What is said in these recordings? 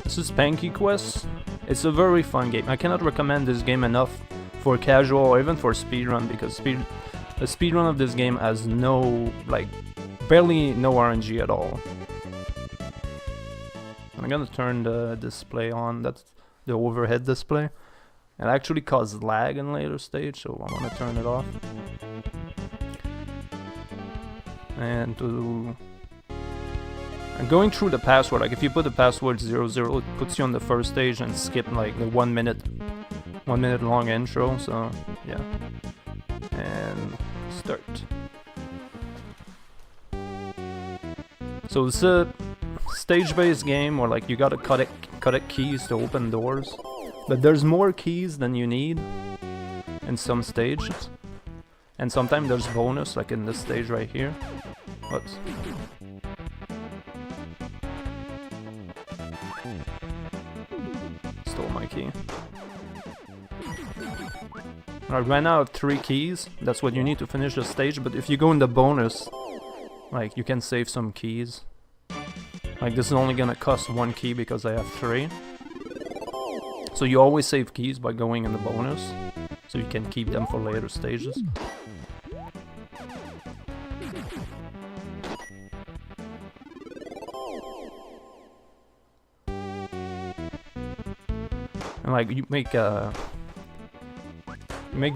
This is Spanky Quest. It's a very fun game. I cannot recommend this game enough for casual or even for speedrun, because the speedrun of this game has no, like, barely no RNG at all. I'm gonna turn the display on. That's the overhead display. It actually causes lag in later stage, so I want to turn it off. And I'm going through the password. Like if you put the password 00, it puts you on the first stage and skip like the 1 minute long intro. So yeah, and start. So it's a stage-based game where like you gotta cut keys to open doors, but there's more keys than you need in some stages, and sometimes there's bonus, like in this stage right here. Oops. Stole my key. I ran out of 3 keys. That's what you need to finish the stage, but if you go in the bonus, like you can save some keys. Like this is only gonna cost 1 key because I have 3. So you always save keys by going in the bonus, so you can keep them for later stages. And like you make the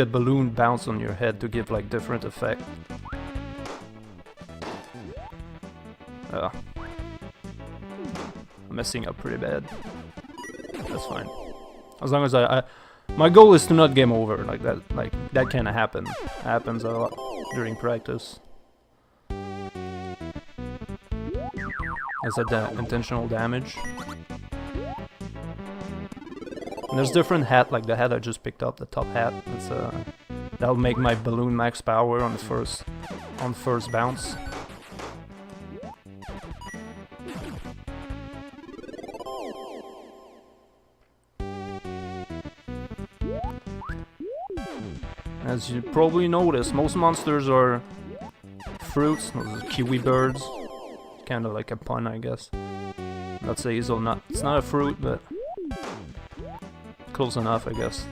balloon bounce on your head to give like different effect. I'm messing up pretty bad. That's fine. As long as my goal is to not game over like that. Like that can happen. Happens a lot during practice. Is that intentional damage? And there's different hat, like the hat I just picked up, the top hat. It's that'll make my balloon max power on the first bounce. As you probably noticed, most monsters are fruits. Those are kiwi birds. Kind of like a pun, I guess. Let's say hazelnut. It's not a fruit, but close enough, I guess.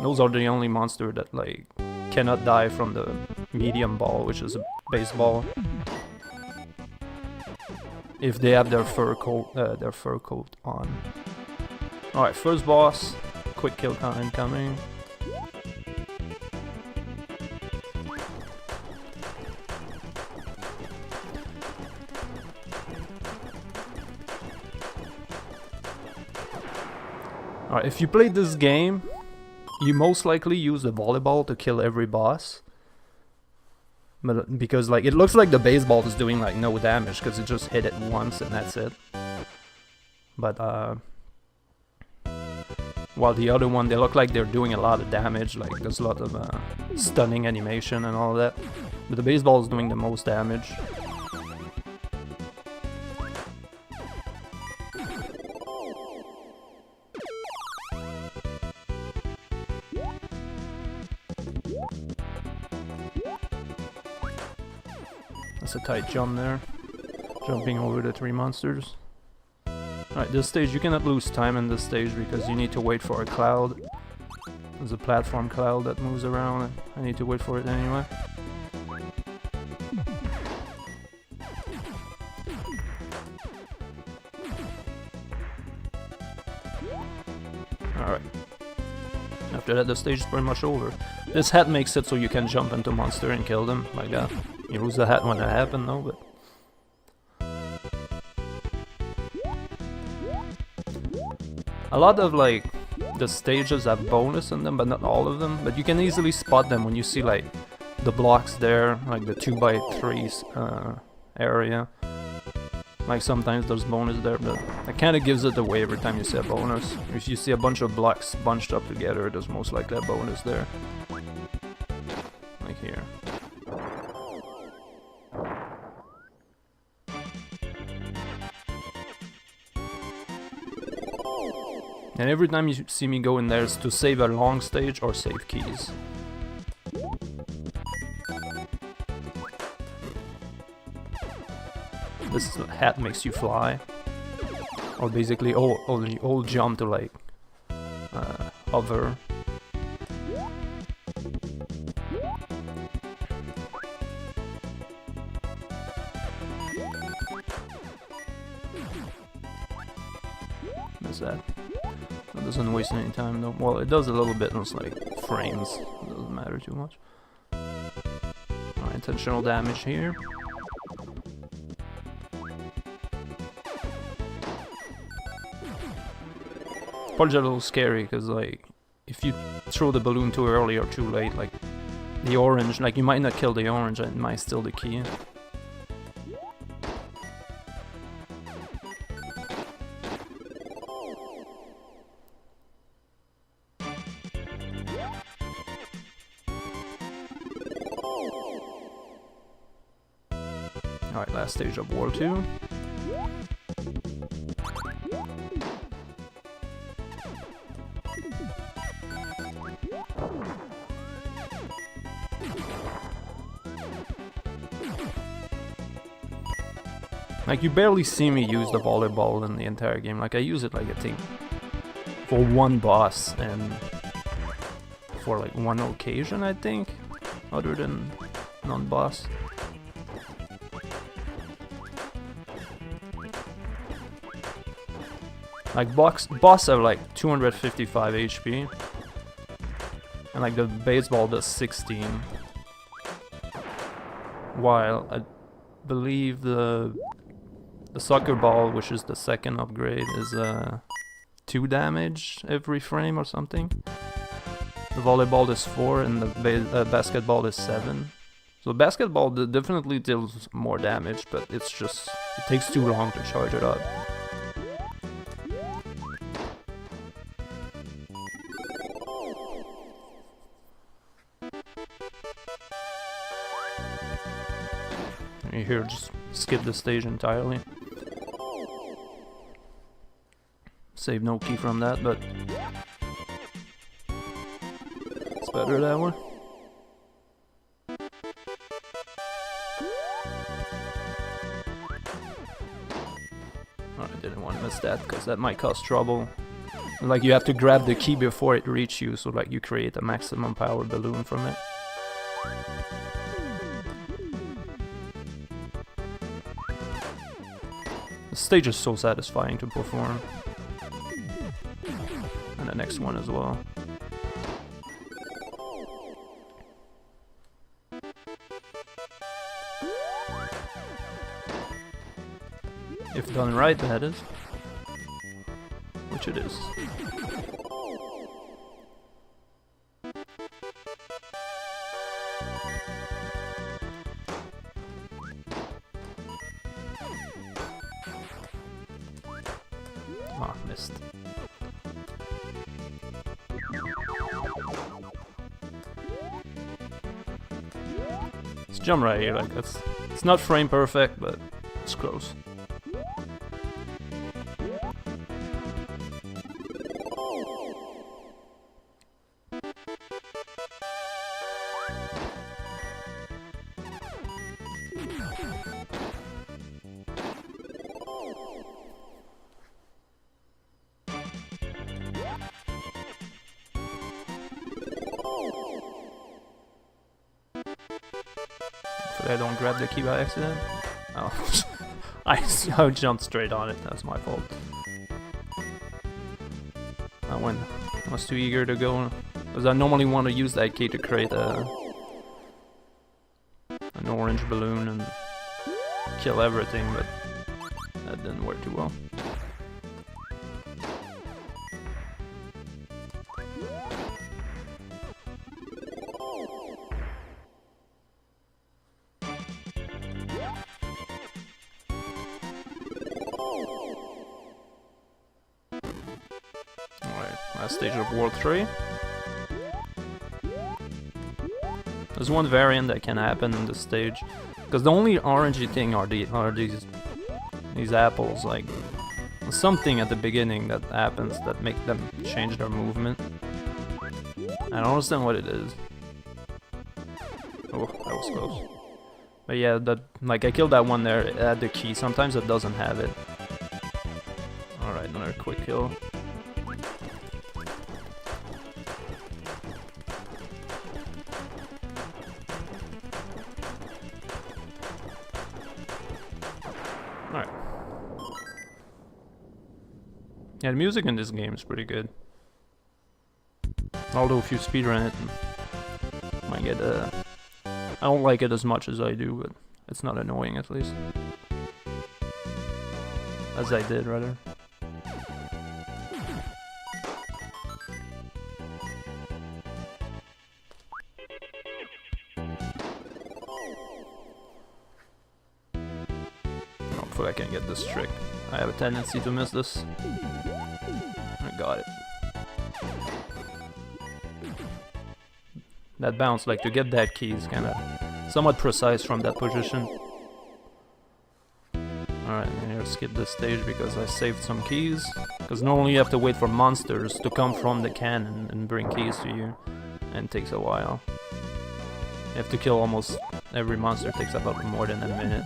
Those are the only monster that like cannot die from the medium ball, which is a baseball. If they have their fur coat on. All right, first boss. Quick kill incoming. Alright, if you played this game, you most likely use the volleyball to kill every boss. But because like it looks like the baseball is doing like no damage because it just hit it once and that's it. But while the other one, they look like they're doing a lot of damage, like there's a lot of stunning animation and all that. But the baseball is doing the most damage. That's a tight jump there. Jumping over the 3 monsters. Alright, this stage, you cannot lose time in this stage because you need to wait for a cloud. There's a platform cloud that moves around. I need to wait for it anyway. Alright. After that, the stage is pretty much over. This hat makes it so you can jump into monster and kill them like that. You lose the hat when that happened, though, but... A lot of, like, the stages have bonus in them, but not all of them. But you can easily spot them when you see, like, the blocks there, like the 2x3s area. Like, sometimes there's bonus there, but it kind of gives it away every time you see a bonus. If you see a bunch of blocks bunched up together, there's most likely a bonus there. Like here. And every time you see me go in there, it's to save a long stage or save keys. This hat makes you fly. Or basically all jump to like hover. Miss that. That doesn't waste any time though. Well, it does a little bit, it's like frames. It doesn't matter too much. Intentional damage here. Probably a little scary because like if you throw the balloon too early or too late, like the orange, like you might not kill the orange and it might steal the key. Alright, last stage of World 2. Like, you barely see me use the volleyball in the entire game. Like, I use it, like, I think, for one boss and for, like, one occasion, I think, other than non-boss. Like, boss have, like, 255 HP, and, like, the baseball does 16. While, I believe the soccer ball, which is the second upgrade, is 2 damage every frame or something. The volleyball is 4 and the basketball is 7. So basketball definitely deals more damage, but it's just, it takes too long to charge it up. And here, just skip the stage entirely. Save no key from that, but it's better that way. I didn't want to miss that because that might cause trouble. Like, you have to grab the key before it reaches you, so like you create a maximum power balloon from it. The stage is so satisfying to perform. And the next one as well. If done right, that is. Which it is. Ah, missed. Let's jump right here, like it's not frame perfect, but it's close. I don't grab the key by accident. Oh, I jumped straight on it. That was my fault. I was too eager to go, because I normally want to use that key to create an orange balloon and kill everything, but that didn't work too well. Last stage of World 3. There's one variant that can happen in this stage, because the only orangey thing are these apples. Like, something at the beginning that happens that make them change their movement. I don't understand what it is. Oh, that was close. But yeah, that, like, I killed that one there. It had the key. Sometimes it doesn't have it. Alright, another quick kill. Alright. Yeah, the music in this game is pretty good. Although if you speedrun it, you might get I don't like it as much as I do, but it's not annoying at least. As I did, rather. Hopefully I can get this trick. I have a tendency to miss this. I got it. That bounce, like to get that key is kinda somewhat precise from that position. Alright, I'm gonna skip this stage because I saved some keys. Because normally you have to wait for monsters to come from the cannon and bring keys to you. And it takes a while. You have to kill almost every monster, it takes about more than a minute.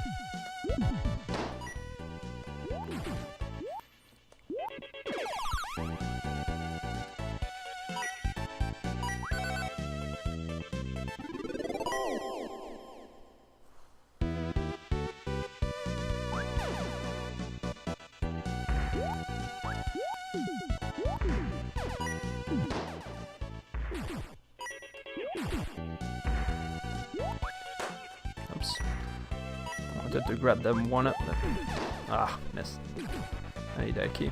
Oops. I wanted to grab them one up. Ah, missed. I need that key.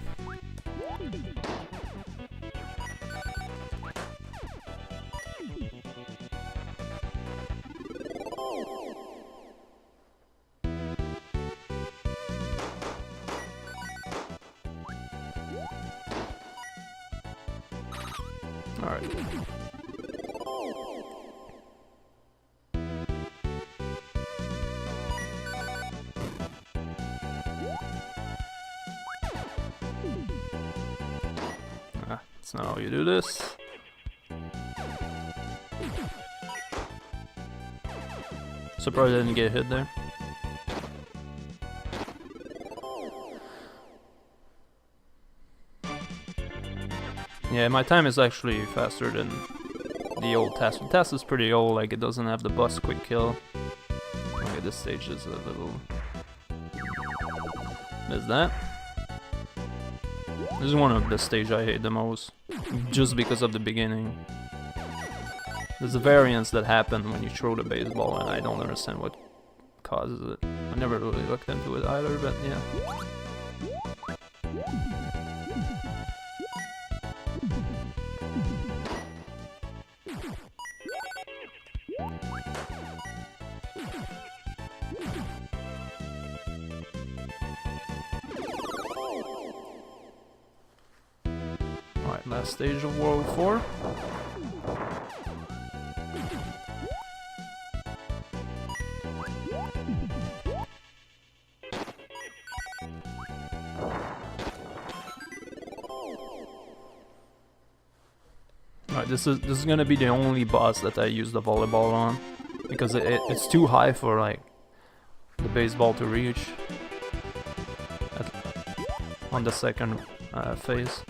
Alright. That's not how you do this. Surprised I didn't get hit there. Yeah, my time is actually faster than the old task. The task is pretty old, like it doesn't have the bus quick kill. Okay, this stage is a little... There's that. This is one of the stages I hate the most, just because of the beginning. There's a variance that happen when you throw the baseball, and I don't understand what causes it. I never really looked into it either, but yeah. Alright, last stage of World 4. Alright, this is gonna be the only boss that I use the volleyball on, because it's too high for like the baseball to reach on the second phase.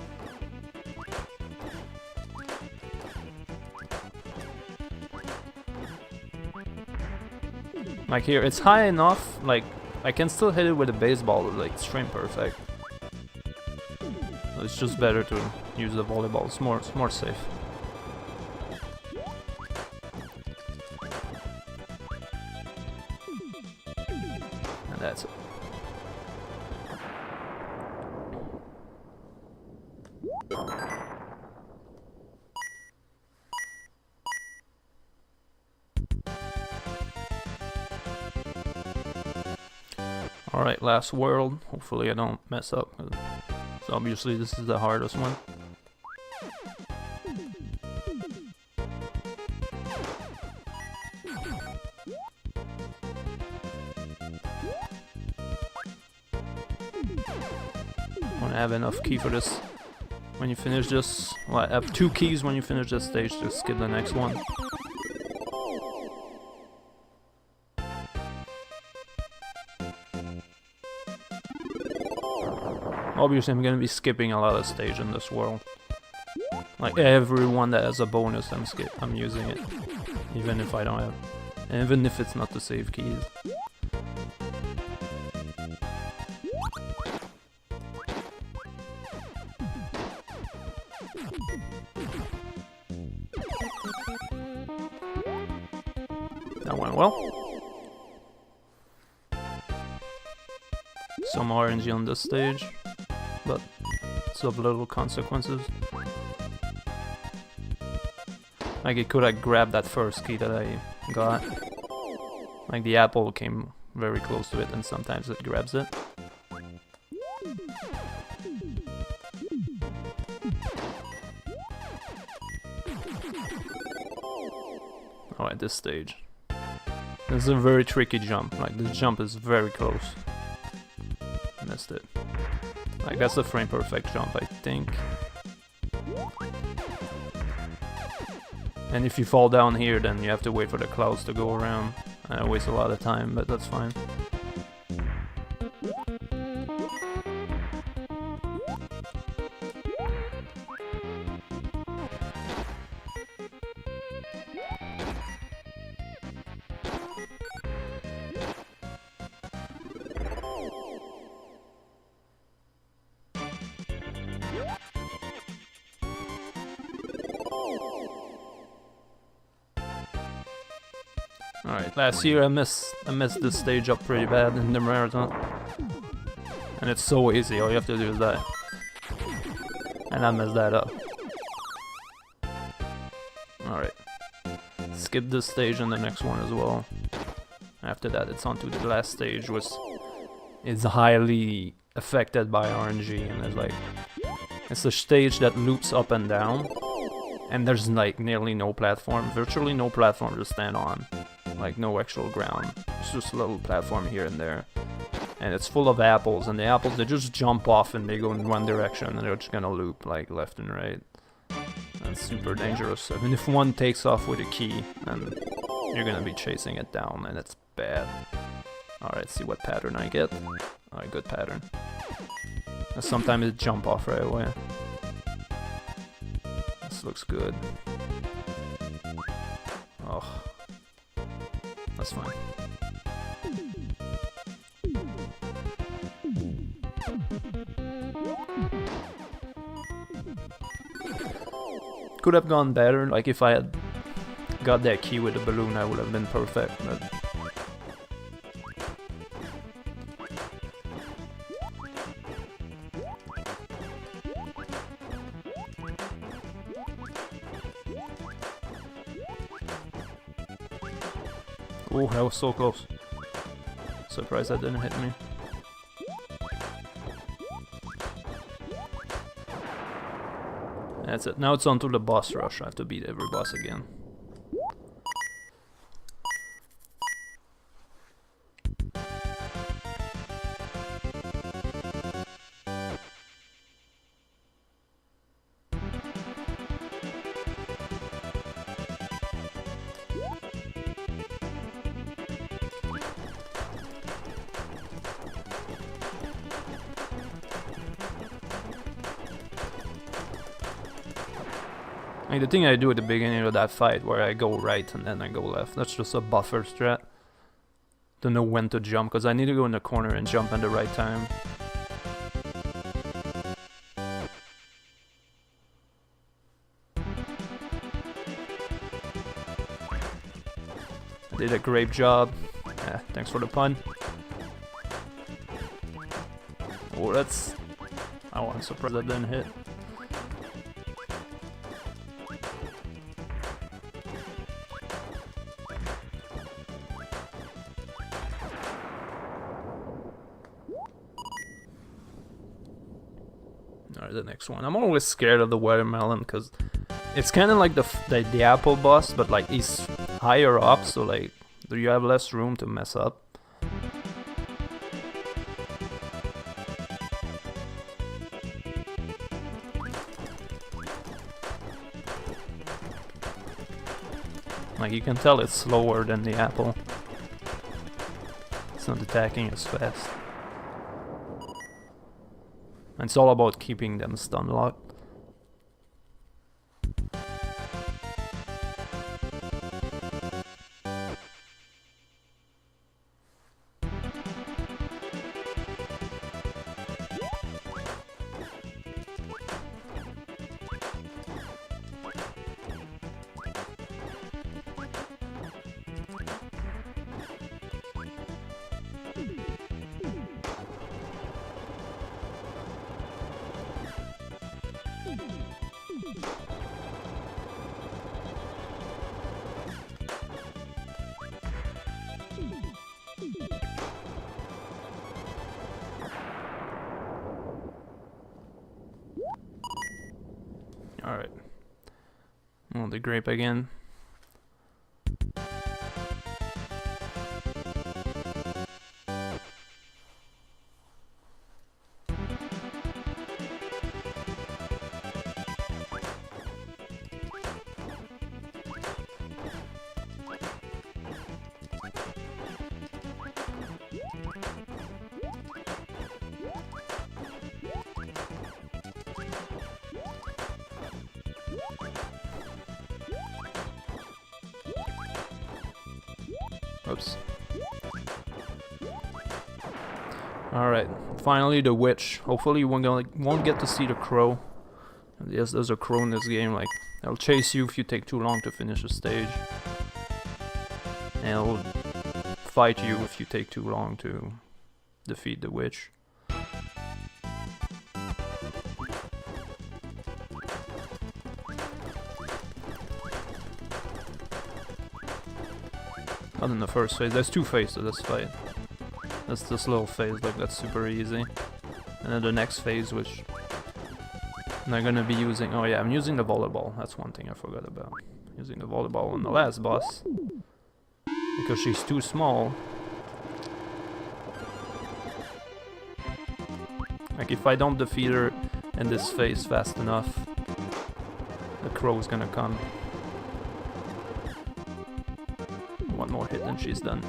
Like here, it's high enough, like I can still hit it with a baseball, like string perfect. It's just better to use the volleyball. It's more safe. And that's it. Alright, last world. Hopefully I don't mess up. So obviously this is the hardest one. Want to have enough key for this. When you finish this, well, I have 2 keys when you finish this stage to skip the next one. Obviously I'm gonna be skipping a lot of stage in this world. Like everyone that has a bonus, I'm using it. Even if I don't have... Even if it's not the save keys. That went well. Some RNG on this stage, but it's of little consequences. Like it could have grabbed that first key that I got. Like the apple came very close to it and sometimes it grabs it. Oh, at this stage. This is a very tricky jump, like this jump is very close. Missed it. Like that's a frame perfect jump, I think. And if you fall down here, then you have to wait for the clouds to go around. Waste a lot of time, but that's fine. Alright, last year I messed this stage up pretty bad in the marathon. And it's so easy, all you have to do is that. And I messed that up. Alright. Skip this stage and the next one as well. After that it's on to the last stage, which is highly affected by RNG, and it's like... It's a stage that loops up and down. And there's like nearly no platform, virtually no platform to stand on. Like no actual ground. It's just a little platform here and there. And it's full of apples, and the apples, they just jump off and they go in one direction and they're just gonna loop like left and right. That's super dangerous. I mean, if one takes off with a key, then you're gonna be chasing it down and it's bad. Alright, see what pattern I get. Alright, good pattern. And sometimes it jump off right away. This looks good. Oh. That's fine. Could have gone better, like if I had got that key with the balloon I would have been perfect, but... Oh, that was so close. Surprised that didn't hit me. That's it. Now it's on to the boss rush. I have to beat every boss again. Like the thing I do at the beginning of that fight, where I go right and then I go left, that's just a buffer strat. To know when to jump, because I need to go in the corner and jump at the right time. I did a great job. Yeah, thanks for the pun. Oh, that's... I wasn't surprised that didn't hit. Alright, the next one. I'm always scared of the watermelon because it's kind of like the apple boss, but like he's higher up, so like you have less room to mess up. Like you can tell it's slower than the apple. It's not attacking as fast. And it's all about keeping them stun locked. Alright. Oh, the grape again. Oops. Alright, finally the witch. Hopefully you won't get to see the crow. Yes, there's a crow in this game, like, it'll chase you if you take too long to finish a stage. And it'll fight you if you take too long to defeat the witch. Not in the first phase. There's two phases to this fight. That's this little phase, like that's super easy. And then the next phase, which they're gonna be using. Oh yeah, I'm using the volleyball. That's one thing I forgot about. Using the volleyball on the last boss because she's too small. Like if I don't defeat her in this phase fast enough, the crow's gonna come. One more hit and she's done.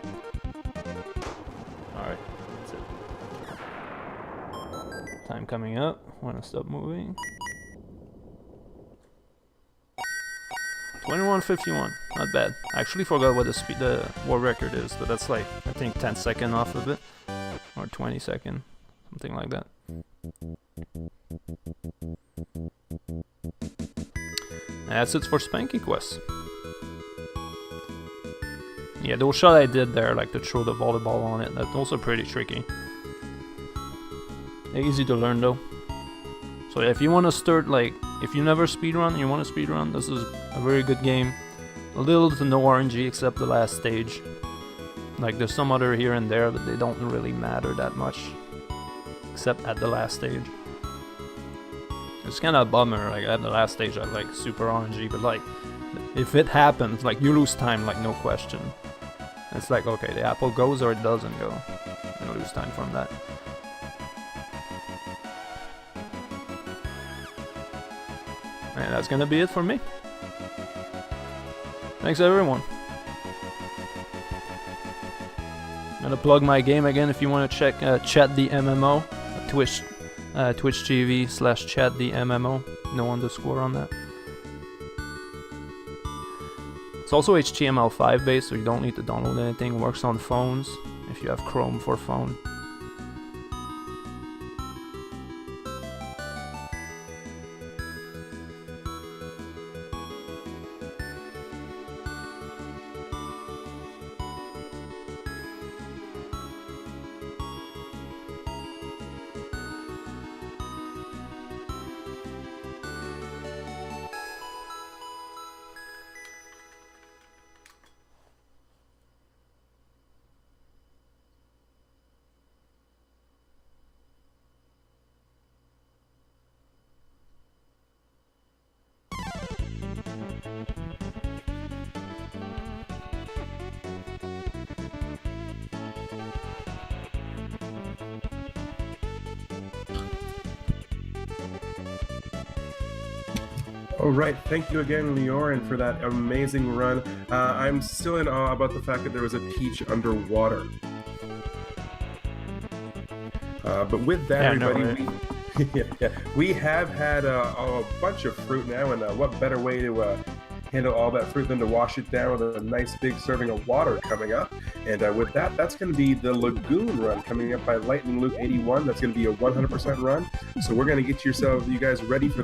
Alright, that's it. Time coming up. Wanna stop moving? 21:51, not bad. I actually forgot what the world record is, but that's like, I think 10 seconds off of it. Or 20 seconds, something like that. And that's it for Spanky Quest. Yeah, those shots I did there, like to throw the volleyball on it, that's also pretty tricky. Easy to learn though. So if you want to start, like, if you never speedrun and you want to speedrun, this is a very good game. A little to no RNG except the last stage. Like there's some other here and there, but they don't really matter that much. Except at the last stage. It's kind of a bummer, like at the last stage I like super RNG, but like, if it happens, like you lose time, like no question. It's like, okay, the apple goes or it doesn't go. You lose time from that. And that's gonna be it for me. Thanks everyone. I'm gonna plug my game again if you want to check Chat the MMO, Twitch TV/Chat the MMO. No underscore on that. It's also HTML5 based, so you don't need to download anything. Works on phones if you have Chrome for phone. All right, thank you again, Lioran, for that amazing run. I'm still in awe about the fact that there was a peach underwater. But with that, everybody, Yeah. We have had a bunch of fruit now, and what better way to handle all that fruit than to wash it down with a nice big serving of water coming up. And with that, that's going to be the Lagoon run coming up by Lightning Luke 81. That's going to be a 100% run. So we're going to get you guys ready for